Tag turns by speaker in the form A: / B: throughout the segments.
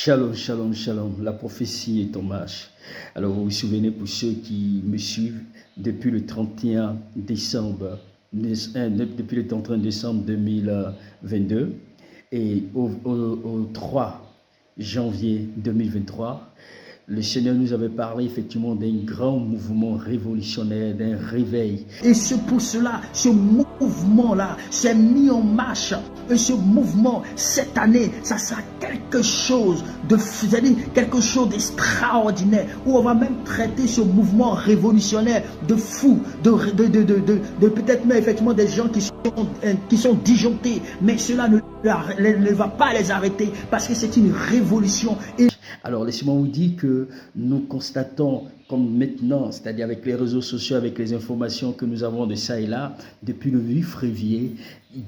A: Shalom, shalom, shalom. La prophétie est en marche. Alors, vous vous souvenez, pour ceux qui me suivent, depuis le 31 décembre, depuis le 31 décembre 2022 et au 3 janvier 2023, le Seigneur nous avait parlé effectivement d'un grand mouvement révolutionnaire, d'un réveil.
B: Et c'est pour cela, ce mouvement-là s'est mis en marche. Et ce mouvement, cette année, ça sera quelque chose quelque chose d'extraordinaire, où on va même traiter ce mouvement révolutionnaire de fou, de peut-être même effectivement des gens qui sont disjonctés, mais cela ne va pas les arrêter, parce que c'est une révolution.
A: Alors, laissez-moi vous dire que nous constatons, comme maintenant, c'est-à-dire avec les réseaux sociaux, avec les informations que nous avons de ça et là, depuis le 8 février,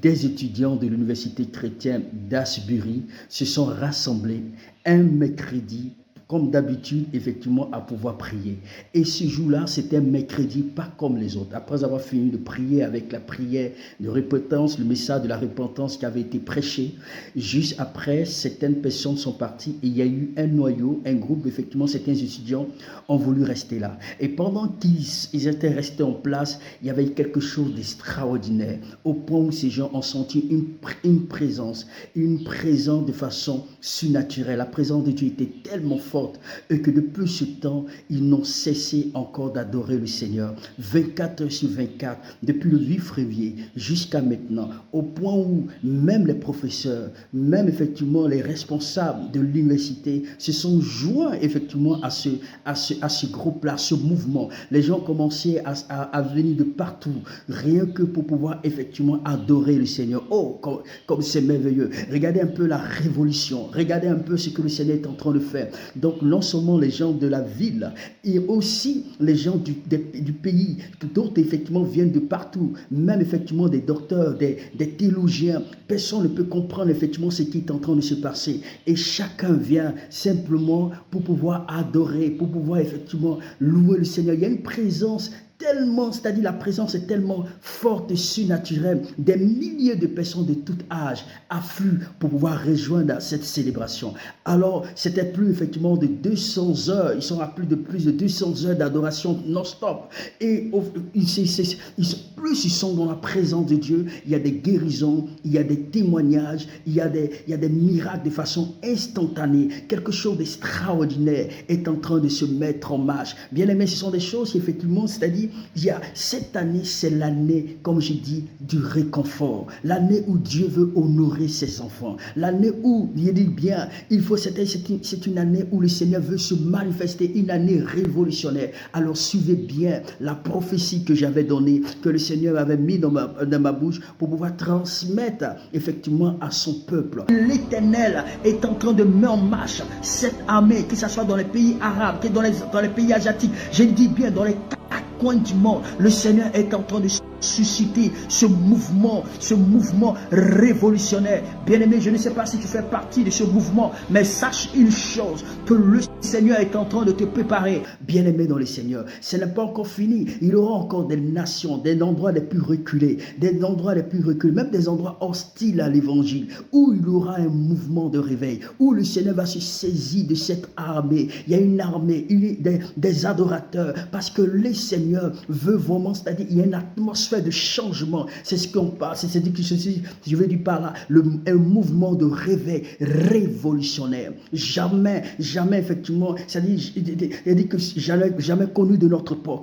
A: des étudiants de l'université chrétienne d'Asbury se sont rassemblés un mercredi, comme d'habitude, effectivement, à pouvoir prier. Et ce jour-là, c'était un mercredi, pas comme les autres. Après avoir fini de prier avec la prière de repentance, le message de la repentance qui avait été prêché, juste après, certaines personnes sont parties et il y a eu un noyau, un groupe, effectivement, certains étudiants ont voulu rester là. Et pendant qu'ils étaient restés en place, il y avait quelque chose d'extraordinaire, au point où ces gens ont senti une présence de façon surnaturelle. La présence de Dieu était tellement forte et que depuis ce temps, ils n'ont cessé encore d'adorer le Seigneur 24 heures sur 24, depuis le 8 février jusqu'à maintenant, au point où même les professeurs, même effectivement les responsables de l'université se sont joints effectivement à ce groupe-là, à ce mouvement. Les gens commençaient à venir de partout, rien que pour pouvoir effectivement adorer le Seigneur. Oh, comme c'est merveilleux. Regardez un peu la révolution, regardez un peu ce que le Seigneur est en train de faire. Donc non seulement les gens de la ville, et aussi les gens du pays, d'autres effectivement viennent de partout, même effectivement des docteurs, des théologiens. Personne ne peut comprendre effectivement ce qui est en train de se passer. Et chacun vient simplement pour pouvoir adorer, pour pouvoir effectivement louer le Seigneur. Il y a une présence tellement, c'est-à-dire la présence est tellement forte et surnaturelle. Des milliers de personnes de tout âge affluent pour pouvoir rejoindre cette célébration. Alors, c'était plus effectivement de 200 heures. Ils sont à plus de 200 heures d'adoration non-stop. Et plus ils sont dans la présence de Dieu, il y a des guérisons, il y a des témoignages, il y a des miracles de façon instantanée. Quelque chose d'extraordinaire est en train de se mettre en marche. Bien aimé, ce sont des choses qui effectivement, c'est-à-dire, cette année, c'est l'année, comme je dis, du réconfort. L'année où Dieu veut honorer ses enfants. L'année où, il dit bien, c'est une année où le Seigneur veut se manifester, une année révolutionnaire. Alors suivez bien la prophétie que j'avais donnée, que le Seigneur avait mis dans ma bouche pour pouvoir transmettre effectivement à son peuple.
B: L'Éternel est en train de mettre en marche cette armée, que ce soit dans les pays arabes, que dans les pays asiatiques. Je dis bien dans les coin du monde, le Seigneur est en train de susciter ce mouvement révolutionnaire. Bien-aimé, je ne sais pas si tu fais partie de ce mouvement, mais sache une chose, que le Seigneur est en train de te préparer.
A: Bien-aimé dans le Seigneur, ce n'est pas encore fini. Il y aura encore des nations, des endroits les plus reculés, même des endroits hostiles à l'évangile, où il y aura un mouvement de réveil, où le Seigneur va se saisir de cette armée. Il y a une armée, des adorateurs, parce que le Seigneur veut vraiment, c'est-à-dire il y a une atmosphère de changement. C'est ce qu'on parle, c'est ce que je veux dire par là, un mouvement de réveil révolutionnaire. Jamais effectivement, c'est-à-dire, il dit que jamais connu de notre époque.